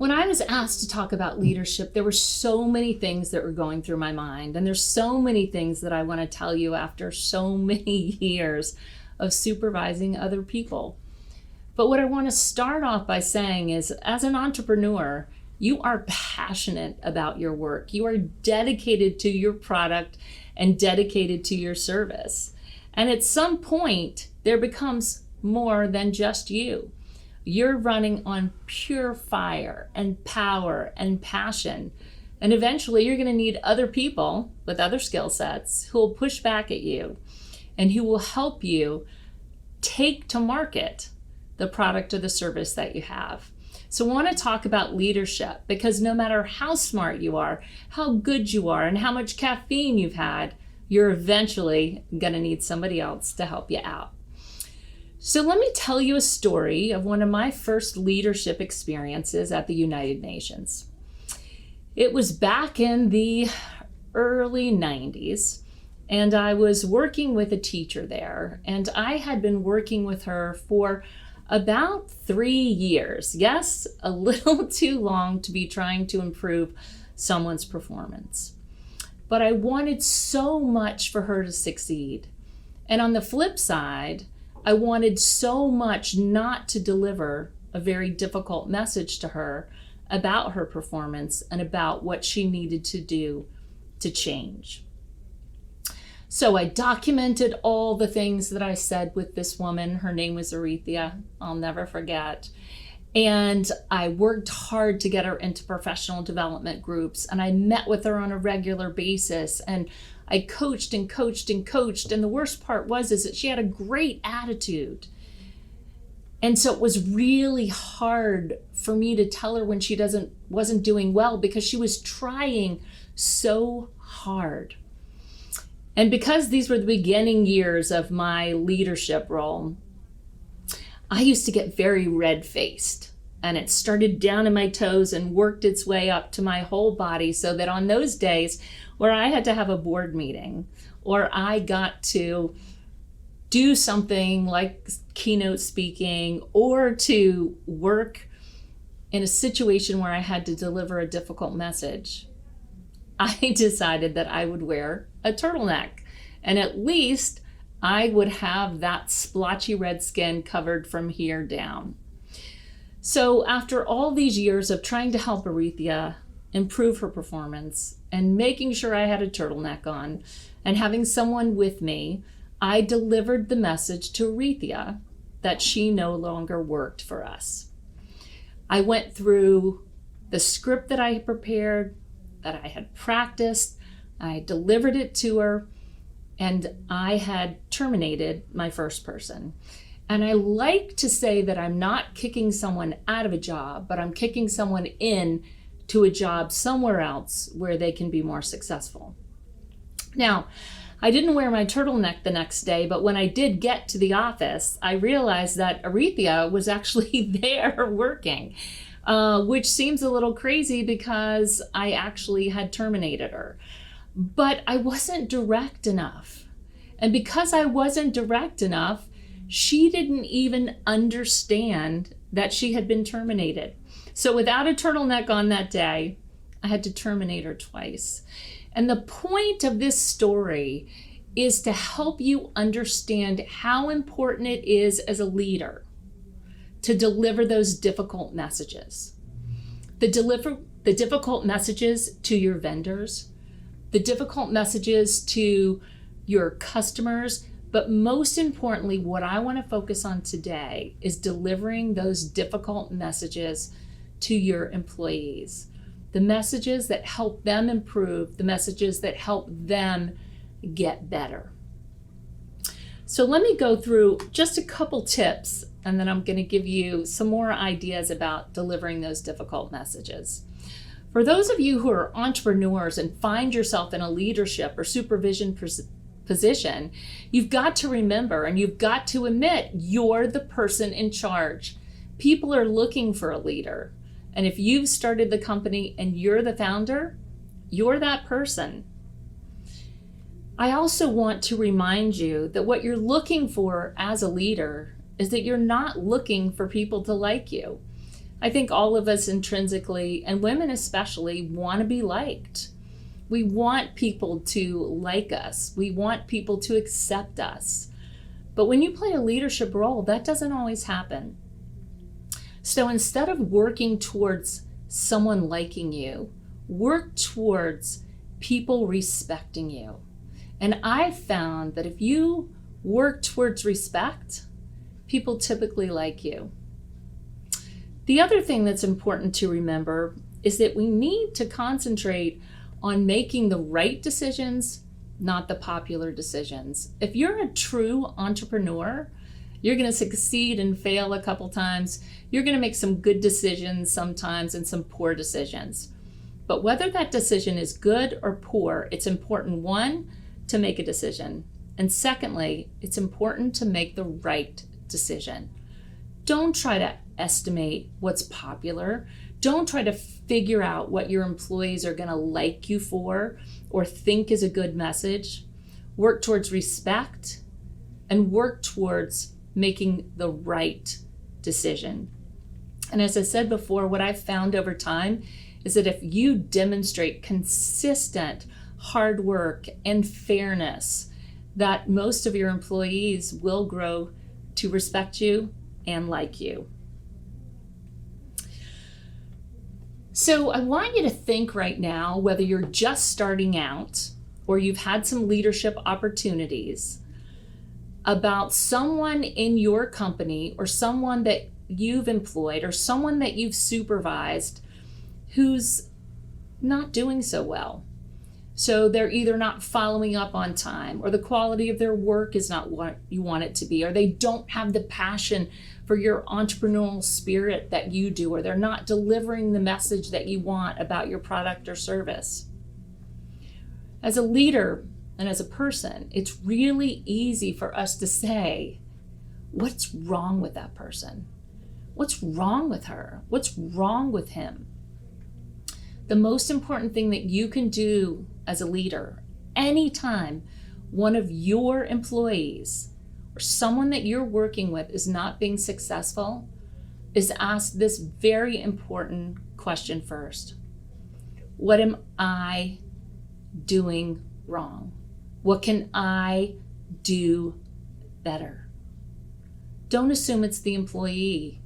When I was asked to talk about leadership, there were so many things that were going through my mind, and there's so many things that I want to tell you after so many years of supervising other people. But what I want to start off by saying is, as an entrepreneur, you are passionate about your work. You are dedicated to your product and dedicated to your service. And at some point, there becomes more than just you. You're running on pure fire and power and passion. And eventually you're going to need other people with other skill sets who will push back at you and who will help you take to market the product or the service that you have. So I want to talk about leadership, because no matter how smart you are, how good you are, and how much caffeine you've had, you're eventually going to need somebody else to help you out. So let me tell you a story of one of my first leadership experiences at the United Nations. It was back in the early 90s, and I was working with a teacher there, and I had been working with her for about 3 years. Yes, a little too long to be trying to improve someone's performance. But I wanted so much for her to succeed. And on the flip side, I wanted so much not to deliver a very difficult message to her about her performance and about what she needed to do to change. So I documented all the things that I said with this woman. Her name was Aretha, I'll never forget. And I worked hard to get her into professional development groups, and I met with her on a regular basis, and I coached and coached and coached. And the worst part was that she had a great attitude. And so it was really hard for me to tell her when she wasn't doing well, because she was trying so hard. And because these were the beginning years of my leadership role, I used to get very red-faced, and it started down in my toes and worked its way up to my whole body, so that on those days where I had to have a board meeting, or I got to do something like keynote speaking, or to work in a situation where I had to deliver a difficult message, I decided that I would wear a turtleneck, and at least I would have that splotchy red skin covered from here down. So after all these years of trying to help Aretha improve her performance and making sure I had a turtleneck on and having someone with me, I delivered the message to Aretha that she no longer worked for us. I went through the script that I had prepared, that I had practiced, I delivered it to her, and I had terminated my first person. And I like to say that I'm not kicking someone out of a job, but I'm kicking someone in to a job somewhere else where they can be more successful. Now, I didn't wear my turtleneck the next day, but when I did get to the office, I realized that Aretha was actually there working, which seems a little crazy because I actually had terminated her. But I wasn't direct enough. And because I wasn't direct enough, she didn't even understand that she had been terminated. So without a turtleneck on that day, I had to terminate her twice. And the point of this story is to help you understand how important it is as a leader to deliver those difficult messages. The difficult messages to your vendors, the difficult messages to your customers, but most importantly, what I want to focus on today is delivering those difficult messages to your employees. The messages that help them improve, the messages that help them get better. So let me go through just a couple tips, and then I'm going to give you some more ideas about delivering those difficult messages. For those of you who are entrepreneurs and find yourself in a leadership or supervision position, you've got to remember and you've got to admit you're the person in charge. People are looking for a leader. And if you've started the company and you're the founder, you're that person. I also want to remind you that what you're looking for as a leader is that you're not looking for people to like you. I think all of us intrinsically, and women especially, want to be liked. We want people to like us. We want people to accept us. But when you play a leadership role, that doesn't always happen. So instead of working towards someone liking you, work towards people respecting you. And I've found that if you work towards respect, people typically like you. The other thing that's important to remember is that we need to concentrate on making the right decisions, not the popular decisions. If you're a true entrepreneur, you're going to succeed and fail a couple times. You're going to make some good decisions sometimes and some poor decisions. But whether that decision is good or poor, it's important, one, to make a decision. And secondly, it's important to make the right decision. Don't try to estimate what's popular. Don't try to figure out what your employees are going to like you for or think is a good message. Work towards respect and work towards making the right decision. And as I said before, what I've found over time is that if you demonstrate consistent hard work and fairness, that most of your employees will grow to respect you and like you. So I want you to think right now, whether you're just starting out or you've had some leadership opportunities, about someone in your company or someone that you've employed or someone that you've supervised who's not doing so well. So they're either not following up on time, or the quality of their work is not what you want it to be, or they don't have the passion for your entrepreneurial spirit that you do, or they're not delivering the message that you want about your product or service. As a leader and as a person, it's really easy for us to say, what's wrong with that person? What's wrong with her? What's wrong with him? The most important thing that you can do as a leader, anytime one of your employees or someone that you're working with is not being successful, is ask this very important question first. What am I doing wrong? What can I do better? Don't assume it's the employee.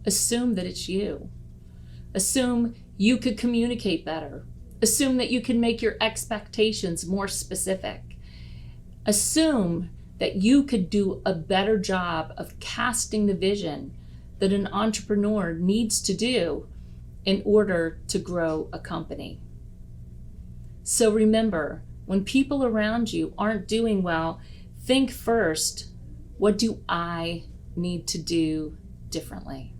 Assume that it's you. Assume you could communicate better. Assume that you can make your expectations more specific. Assume that you could do a better job of casting the vision that an entrepreneur needs to do in order to grow a company. So remember, when people around you aren't doing well, think first, what do I need to do differently?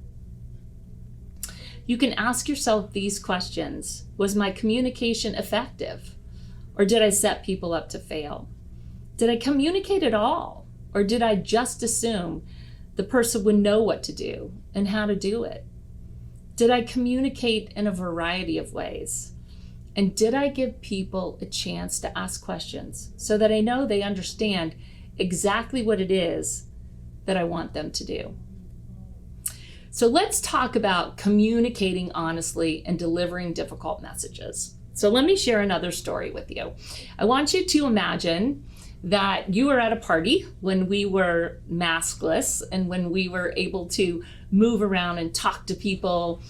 You can ask yourself these questions. Was my communication effective? Or did I set people up to fail? Did I communicate at all? Or did I just assume the person would know what to do and how to do it? Did I communicate in a variety of ways? And did I give people a chance to ask questions so that I know they understand exactly what it is that I want them to do? So let's talk about communicating honestly and delivering difficult messages. So let me share another story with you. I want you to imagine that you were at a party when we were maskless and when we were able to move around and talk to people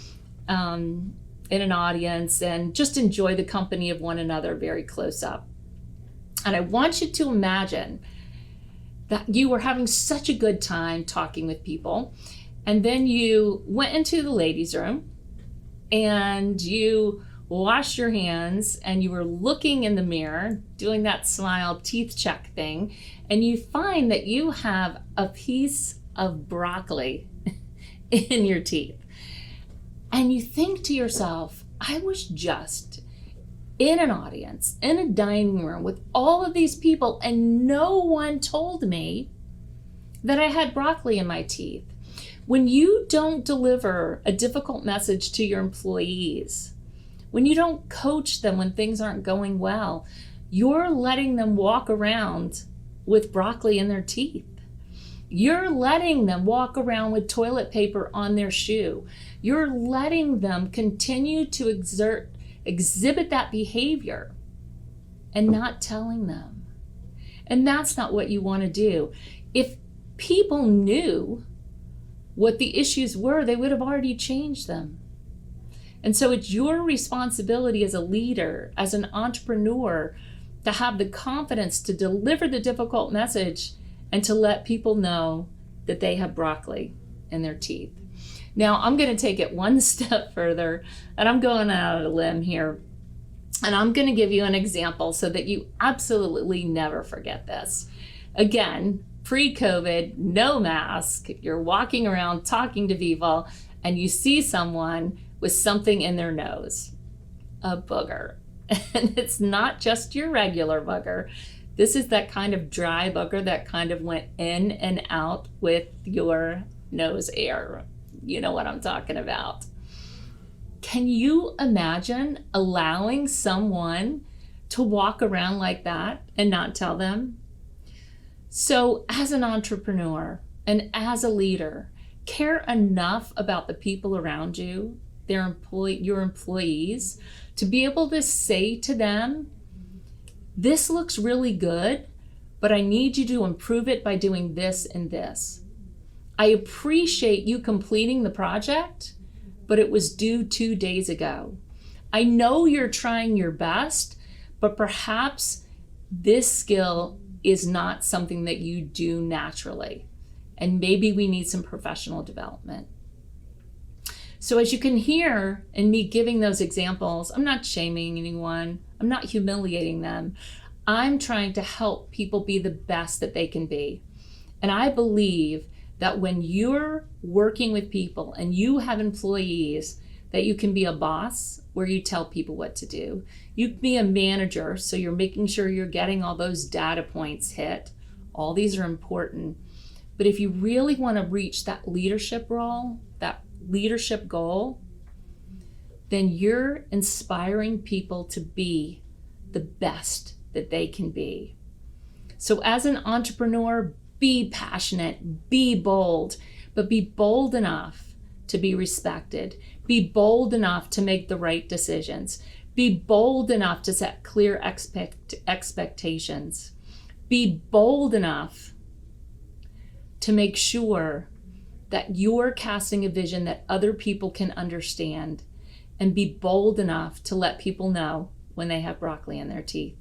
in an audience and just enjoy the company of one another very close up. And I want you to imagine that you were having such a good time talking with people. And then you went into the ladies' room and you washed your hands and you were looking in the mirror, doing that smile teeth check thing, and you find that you have a piece of broccoli in your teeth. And you think to yourself, I was just in an audience, in a dining room with all of these people, and no one told me that I had broccoli in my teeth. When you don't deliver a difficult message to your employees, when you don't coach them when things aren't going well, you're letting them walk around with broccoli in their teeth. You're letting them walk around with toilet paper on their shoe. You're letting them continue to exhibit that behavior and not telling them. And that's not what you want to do. If people knew what the issues were, they would have already changed them. And so it's your responsibility as a leader, as an entrepreneur, to have the confidence to deliver the difficult message and to let people know that they have broccoli in their teeth. Now, I'm going to take it one step further, and I'm going out on a limb here. And I'm going to give you an example so that you absolutely never forget this. Again, pre-COVID, no mask, you're walking around talking to people, and you see someone with something in their nose, a booger. And it's not just your regular booger. This is that kind of dry booger that kind of went in and out with your nose air. You know what I'm talking about. Can you imagine allowing someone to walk around like that and not tell them? So as an entrepreneur and as a leader, care enough about the people around you, your employees, to be able to say to them, this looks really good, but I need you to improve it by doing this and this. I appreciate you completing the project, but it was due 2 days ago. I know you're trying your best, but perhaps this skill is not something that you do naturally. And maybe we need some professional development. So as you can hear in me giving those examples, I'm not shaming anyone. I'm not humiliating them. I'm trying to help people be the best that they can be. And I believe that when you're working with people and you have employees, that you can be a boss where you tell people what to do. You can be a manager, so you're making sure you're getting all those data points hit. All these are important. But if you really want to reach that leadership role, that leadership goal, then you're inspiring people to be the best that they can be. So as an entrepreneur, be passionate, be bold, but be bold enough to be respected. Be bold enough to make the right decisions. Be bold enough to set clear expectations. Be bold enough to make sure that you're casting a vision that other people can understand, and be bold enough to let people know when they have broccoli in their teeth.